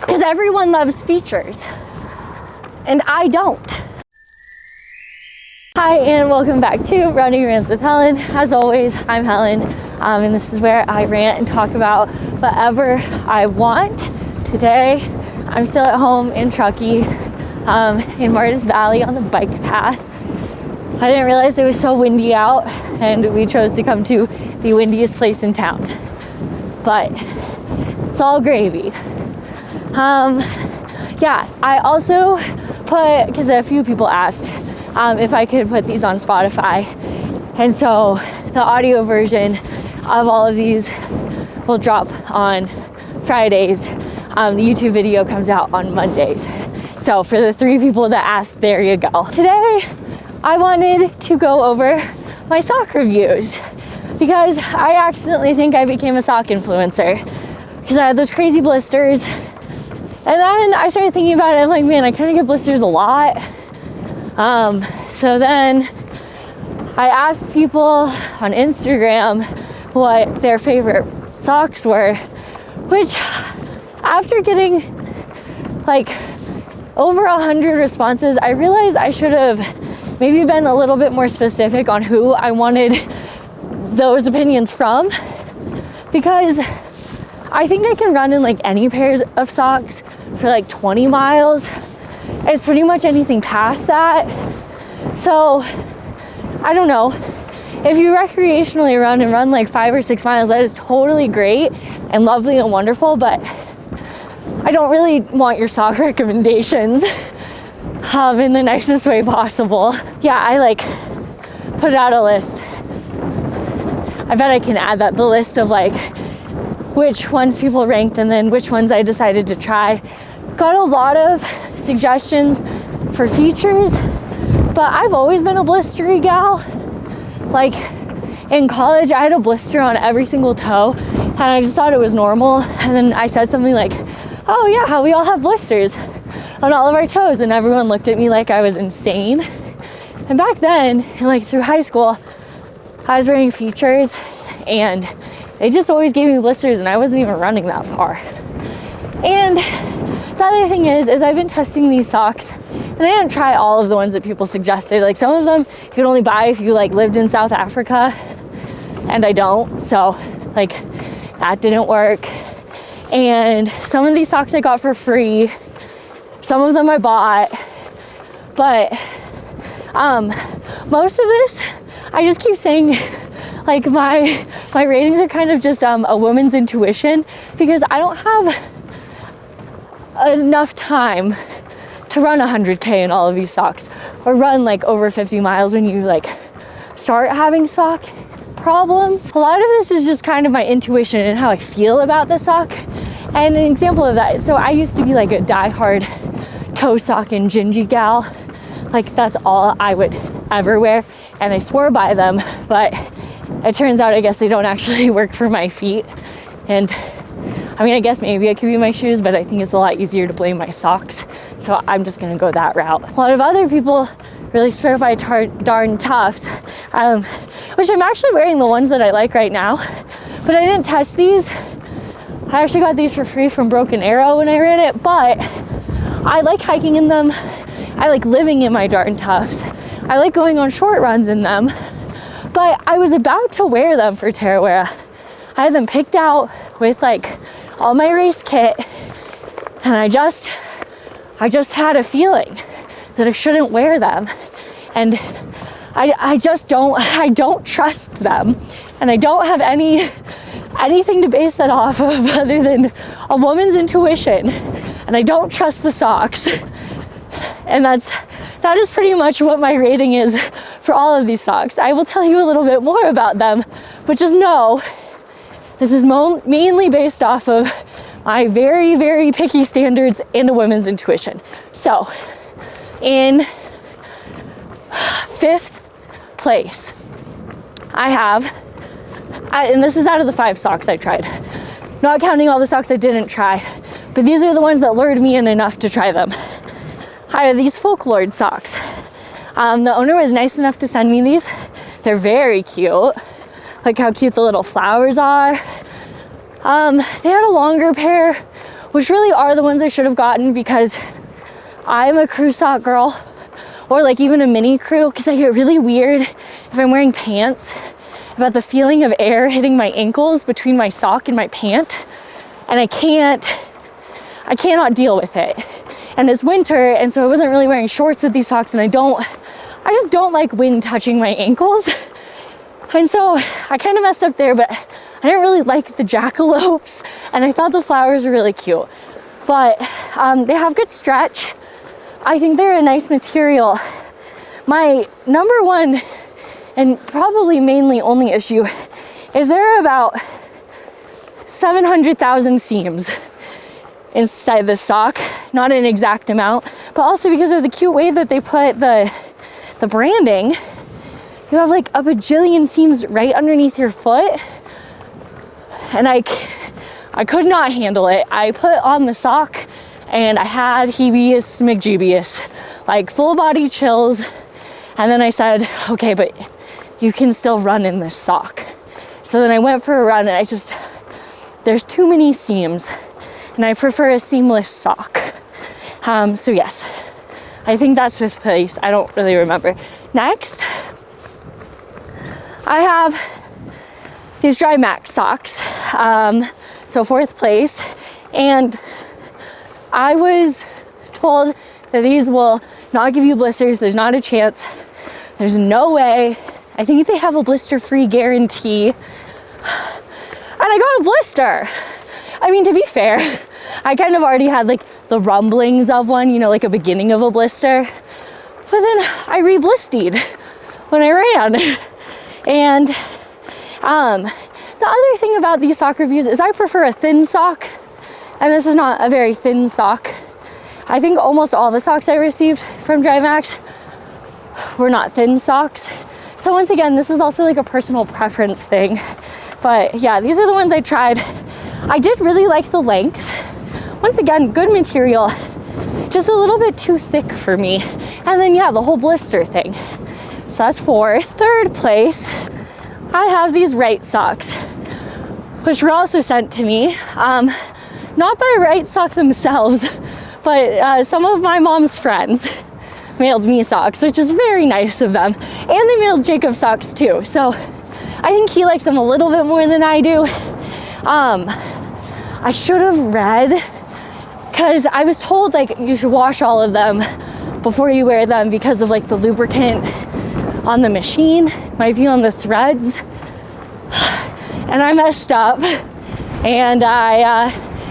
Because everyone loves features, and I don't. Hi, and welcome back to Running Rants with Helen. As always, I'm Helen, and this is where I rant and talk about whatever I want. Today, I'm still at home in Truckee, in Martis Valley on the bike path. I didn't realize it was so windy out, and we chose to come to the windiest place in town. But it's all gravy. Yeah, I also put, because a few people asked if I could put these on Spotify, and so the audio version of all of these will drop on Fridays. The YouTube video comes out on Mondays. So for the 3 people that asked, there you go. Today, I wanted to go over my sock reviews because I accidentally think I became a sock influencer because I had those crazy blisters. And then I started thinking about it. I'm like, man, I kind of get blisters a lot. So then I asked people on Instagram what their favorite socks were, which after getting like over 100 responses, I realized I should have maybe been a little bit more specific on who I wanted those opinions from, because I think I can run in like any pairs of socks for like 20 miles. It's pretty much anything past that. So I don't know. If you recreationally run like 5 or 6 miles, that is totally great and lovely and wonderful, but I don't really want your sock recommendations in the nicest way possible. Yeah, I like put out a list. I bet I can add that, the list of like which ones people ranked and then which ones I decided to try. Got a lot of suggestions for features, but I've always been a blistery gal. Like in college, I had a blister on every single toe, and I just thought it was normal. And then I said something like, oh yeah, how we all have blisters on all of our toes, and everyone looked at me like I was insane. And back then, like through high school, I was wearing features, and they just always gave me blisters, and I wasn't even running that far. And the other thing is I've been testing these socks, and I didn't try all of the ones that people suggested. Like some of them you could only buy if you like lived in South Africa, and I don't, so like that didn't work. And some of these socks I got for free, some of them I bought, but most of this, I just keep saying like my ratings are kind of just a woman's intuition, because I don't have enough time to run 100K in all of these socks, or run like over 50 miles when you like start having sock problems. A lot of this is just kind of my intuition and how I feel about the sock. And an example of that, so I used to be like a diehard toe sock and gingy gal. Like that's all I would ever wear, and I swore by them, but it turns out I guess they don't actually work for my feet. And I mean, I guess maybe it could be my shoes, but I think it's a lot easier to blame my socks, so I'm just gonna go that route. A lot of other people really swear by darn Tufts, which I'm actually wearing the ones that I like right now, but I didn't test these. I actually got these for free from Broken Arrow when I ran it, but I like hiking in them. I like living in my darn Tufts. I like going on short runs in them, but I was about to wear them for Tarawera. I had them picked out with like all my race kit, and I just had a feeling that I shouldn't wear them, and I don't trust them, and I don't have anything to base that off of other than a woman's intuition, and I don't trust the socks. And that is pretty much what my rating is for all of these socks. I will tell you a little bit more about them, but just know this is mainly based off of my very, very picky standards and a woman's intuition. So in 5th place, I have, and this is out of the 5 socks I tried, not counting all the socks I didn't try, but these are the ones that lured me in enough to try them. I have these Folkl socks. The owner was nice enough to send me these. They're very cute. Like how cute the little flowers are. They had a longer pair which really are the ones I should have gotten, because I'm a crew sock girl, or like even a mini crew, because I get really weird if I'm wearing pants about the feeling of air hitting my ankles between my sock and my pant, and I cannot deal with it. And it's winter, and so I wasn't really wearing shorts with these socks, and I just don't like wind touching my ankles. And so I kind of messed up there, but I didn't really like the jackalopes, and I thought the flowers were really cute. But they have good stretch. I think they're a nice material. My number one and probably mainly only issue is there are about 700,000 seams inside the sock. Not an exact amount, but also because of the cute way that they put the branding, you have like a bajillion seams right underneath your foot, and I could not handle it. I put on the sock and I had heebiest McGeebiest, like full body chills, and then I said, okay, but you can still run in this sock. So then I went for a run, and there's too many seams, and I prefer a seamless sock. So yes, I think that's fifth place. I don't really remember. Next, I have these Drymax socks. So fourth place, and I was told that these will not give you blisters. There's not a chance. There's no way. I think they have a blister-free guarantee. And I got a blister. I mean, to be fair, I kind of already had like the rumblings of one, you know, like a beginning of a blister. But then I re-blistered when I ran. And the other thing about these sock reviews is I prefer a thin sock. And this is not a very thin sock. I think almost all the socks I received from Drymax were not thin socks. So once again, this is also like a personal preference thing. But yeah, these are the ones I tried. I did really like the length. Once again, good material, just a little bit too thick for me. And then yeah, the whole blister thing. So that's fourth. Third place, I have these Wright socks, which were also sent to me. Not by Wright sock themselves, but some of my mom's friends mailed me socks, which is very nice of them. And they mailed Jacob socks too. So I think he likes them a little bit more than I do. I should have read, because I was told like you should wash all of them before you wear them because of like the lubricant on the machine might be on the threads. And I messed up, and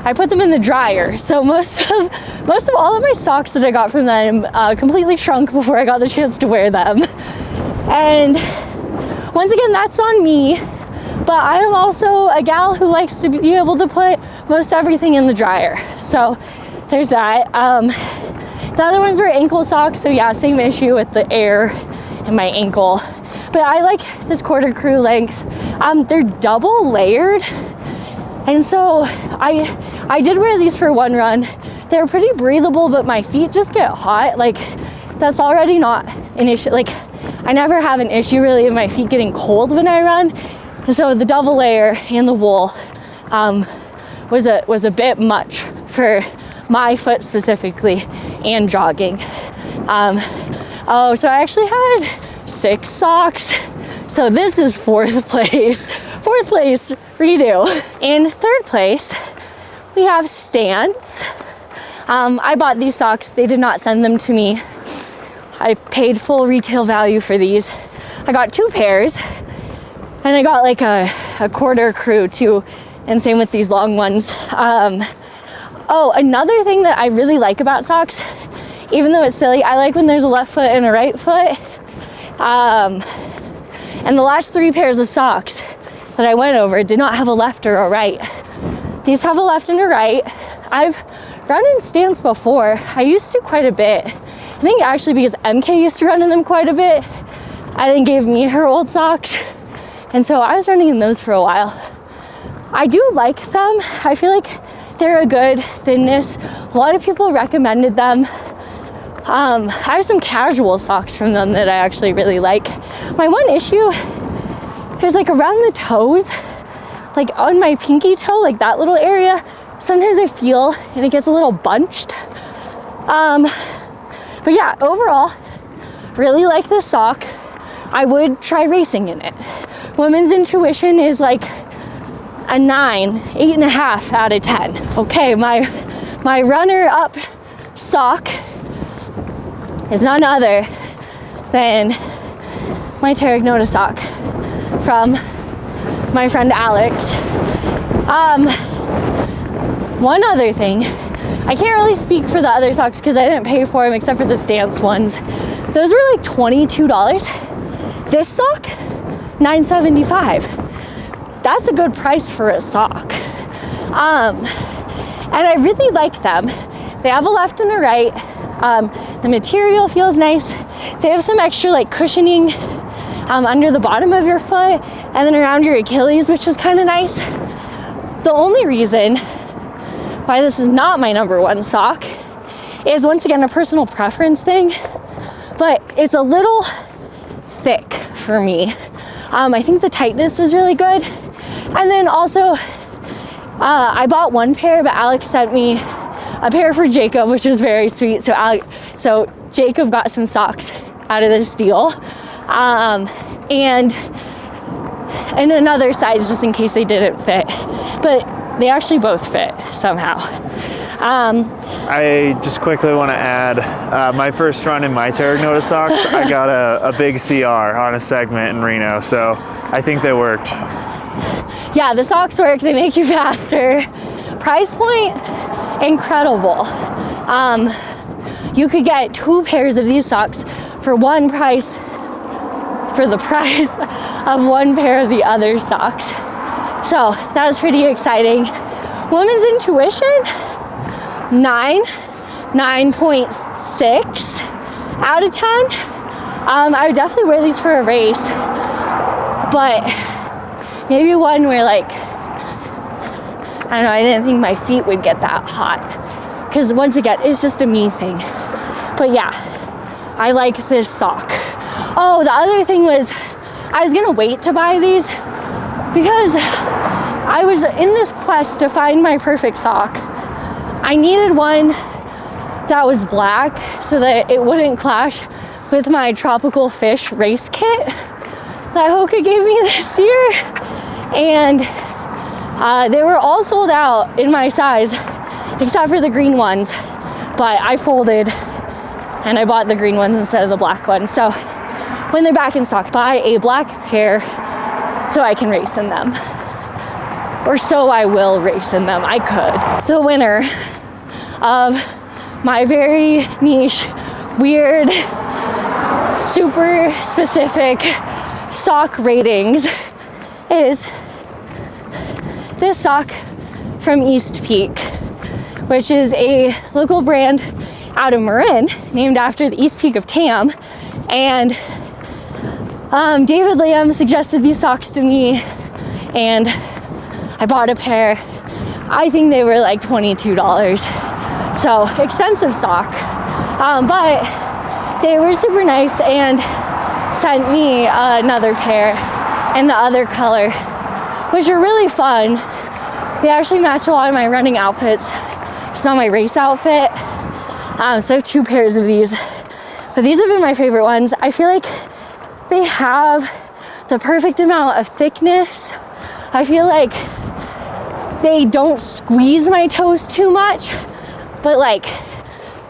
I put them in the dryer. So most of all of my socks that I got from them completely shrunk before I got the chance to wear them. And once again, that's on me. But I am also a gal who likes to be able to put most everything in the dryer. So there's that. The other ones were ankle socks. So yeah, same issue with the air in my ankle. But I like this quarter crew length. They're double layered. And so I did wear these for one run. They're pretty breathable, but my feet just get hot. Like, that's already not an issue. Like, I never have an issue really of my feet getting cold when I run. And so the double layer and the wool was a bit much for my foot specifically and jogging. So I actually had 6 socks. So this is fourth place. Fourth place, redo. In third place, we have Stance. I bought these socks. They did not send them to me. I paid full retail value for these. I got 2 pairs, and I got like a quarter crew too, and same with these long ones. Oh, another thing that I really like about socks, even though it's silly, I like when there's a left foot and a right foot. And the last 3 pairs of socks that I went over did not have a left or a right. These have a left and a right. I've run in Stance before. I used to quite a bit. I think actually because MK used to run in them quite a bit. I think gave me her old socks. And so I was running in those for a while. I do like them. I feel like they're a good thinness. A lot of people recommended them. I have some casual socks from them that I actually really like. My one issue is like around the toes, like on my pinky toe, like that little area, sometimes I feel and it gets a little bunched. But yeah, overall, really like this sock. I would try racing in it. Women's Intuition is like a 9, 8.5 out of 10. Okay, my runner-up sock is none other than my Tagota sock from my friend Alex. One other thing, I can't really speak for the other socks because I didn't pay for them except for the Stance ones. Those were like $22. This sock, $9.75. That's a good price for a sock. And I really like them. They have a left and a right. The material feels nice. They have some extra like cushioning under the bottom of your foot and then around your Achilles, which is kind of nice. The only reason why this is not my number one sock is once again a personal preference thing, but it's a little thick for me. I think the tightness was really good. And then also, I bought one pair, but Alex sent me a pair for Jacob, which is very sweet. So Jacob got some socks out of this deal. And another size just in case they didn't fit. But they actually both fit somehow. I just quickly want to add, my first run in my Tagota socks, I got a big CR on a segment in Reno, so I think they worked. Yeah, the socks work, they make you faster. Price point, incredible. You could get 2 pairs of these socks for the price of 1 pair of the other socks. So that was pretty exciting. Women's Intuition, 9.6 out of 10. I would definitely wear these for a race, but maybe one where like, I don't know, I didn't think my feet would get that hot. Because once again, it's just a me thing. But yeah, I like this sock. Oh, the other thing was, I was gonna wait to buy these because I was in this quest to find my perfect sock. I needed one that was black so that it wouldn't clash with my tropical fish race kit that Hoka gave me this year. And they were all sold out in my size except for the green ones, but I folded and I bought the green ones instead of the black ones. So when they're back in stock, buy a black pair so I can race in them. Or so I will race in them. I could. The winner of my very niche, weird, super specific sock ratings is this sock from East Peak, which is a local brand out of Marin named after the East Peak of Tam. And David Lamb suggested these socks to me and I bought a pair. I think they were like $22. So expensive sock, but they were super nice and sent me another pair in the other color, which are really fun. They actually match a lot of my running outfits. It's not my race outfit. So I have 2 pairs of these, but these have been my favorite ones. I feel like they have the perfect amount of thickness. I feel like they don't squeeze my toes too much, but like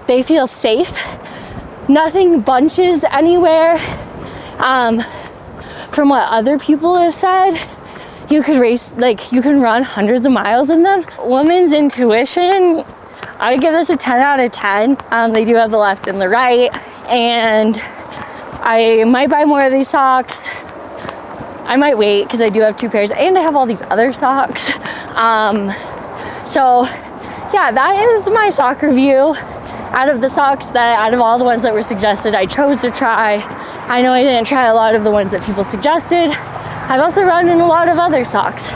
they feel safe. Nothing bunches anywhere. From what other people have said, you could race, like you can run hundreds of miles in them. Women's Intuition, I would give this a 10 out of 10. They do have the left and the right, and I might buy more of these socks. I might wait because I do have 2 pairs and I have all these other socks. So yeah, that is my sock review. Out of the socks out of all the ones that were suggested, I chose to try. I know I didn't try a lot of the ones that people suggested. I've also run in a lot of other socks.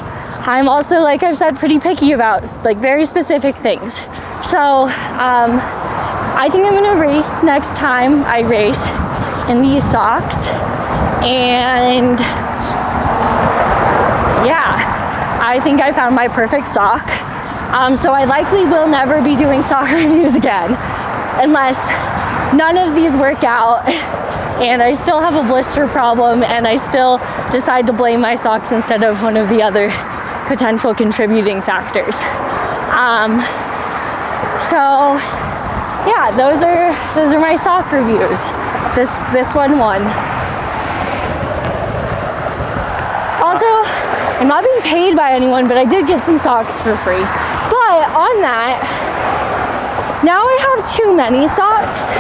I'm also, like I've said, pretty picky about like very specific things. So I think I'm gonna race next time I race in these socks. And yeah, I think I found my perfect sock. So I likely will never be doing sock reviews again unless none of these work out and I still have a blister problem and I still decide to blame my socks instead of one of the other potential contributing factors. So yeah, those are my sock reviews. This one won. Also, I'm not being paid by anyone, but I did get some socks for free. But on that, now I have too many socks.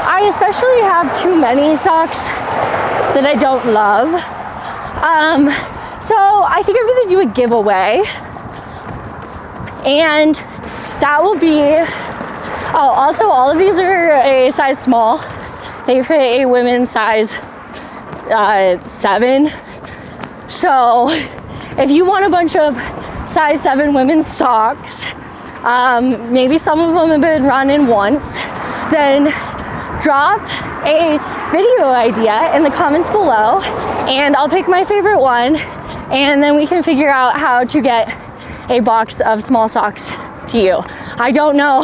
I especially have too many socks that I don't love. So I think I'm gonna do a giveaway. And that will be, oh, also all of these are a size small. They fit a women's size 7. So if you want a bunch of size 7 women's socks, maybe some of them have been run in once, then drop a video idea in the comments below and I'll pick my favorite one and then we can figure out how to get a box of small socks to you. I don't know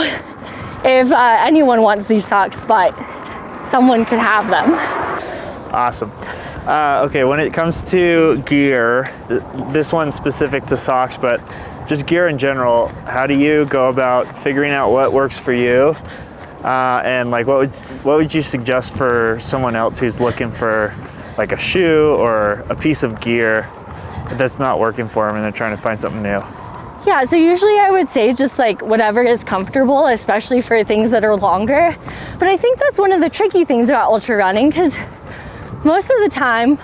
if anyone wants these socks, but someone could have them. Awesome. Okay, when it comes to gear, this one's specific to socks, but just gear in general, how do you go about figuring out what works for you? And like, what would you suggest for someone else who's looking for like a shoe or a piece of gear that's not working for them and they're trying to find something new? Yeah, so usually I would say just like whatever is comfortable, especially for things that are longer. But I think that's one of the tricky things about ultra running, because most of the time,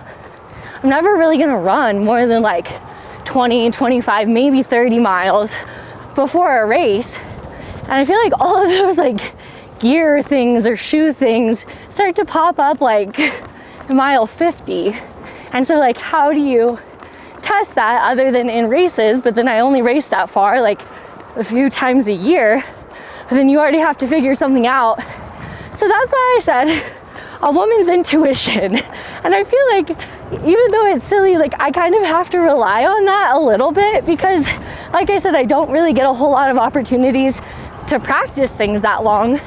I'm never really gonna run more than like 20, 25, maybe 30 miles before a race. And I feel like all of those like gear things or shoe things start to pop up like mile 50. And so like, how do you test that other than in races? But then I only race that far, like a few times a year. But then you already have to figure something out. So that's why I said a woman's intuition. And I feel like even though it's silly, like I kind of have to rely on that a little bit because like I said, I don't really get a whole lot of opportunities to practice things that long.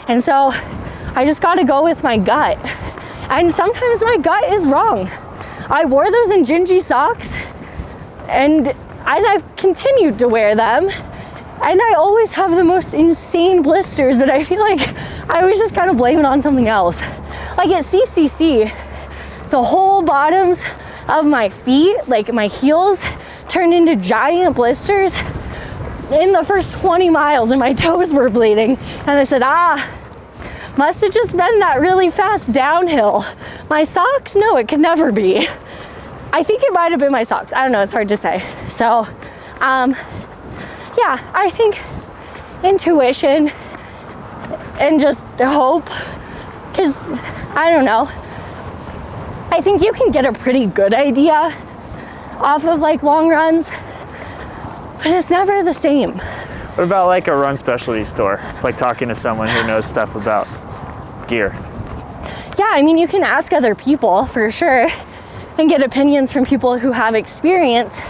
And so I just gotta go with my gut. And sometimes my gut is wrong. I wore those in Gingy socks and I've continued to wear them. And I always have the most insane blisters, but I feel like I always just kind of blame it on something else. Like at CCC, the whole bottoms of my feet, like my heels, turned into giant blisters in the first 20 miles and my toes were bleeding. And I said, must have just been that really fast downhill. My socks? No, it could never be. I think it might have been my socks. I don't know, it's hard to say. So, yeah, I think intuition and just hope, because I don't know. I think you can get a pretty good idea off of like long runs, but it's never the same. What about like a run specialty store? Like talking to someone who knows stuff about gear? Yeah, I mean, you can ask other people for sure and get opinions from people who have experience.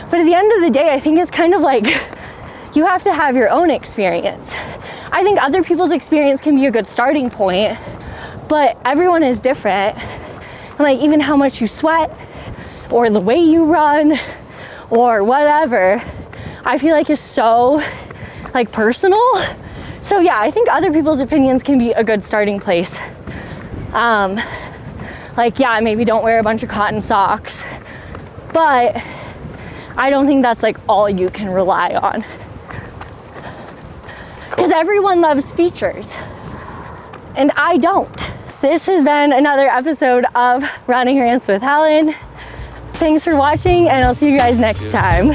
But at the end of the day, I think it's kind of like you have to have your own experience. I think other people's experience can be a good starting point, but everyone is different. And like even how much you sweat or the way you run or whatever, I feel like is so like personal. So yeah, I think other people's opinions can be a good starting place. Like yeah, maybe don't wear a bunch of cotton socks, but I don't think that's like all you can rely on. Because everyone loves features, and I don't. This has been another episode of Running Rants with Helen. Thanks for watching, and I'll see you guys next time.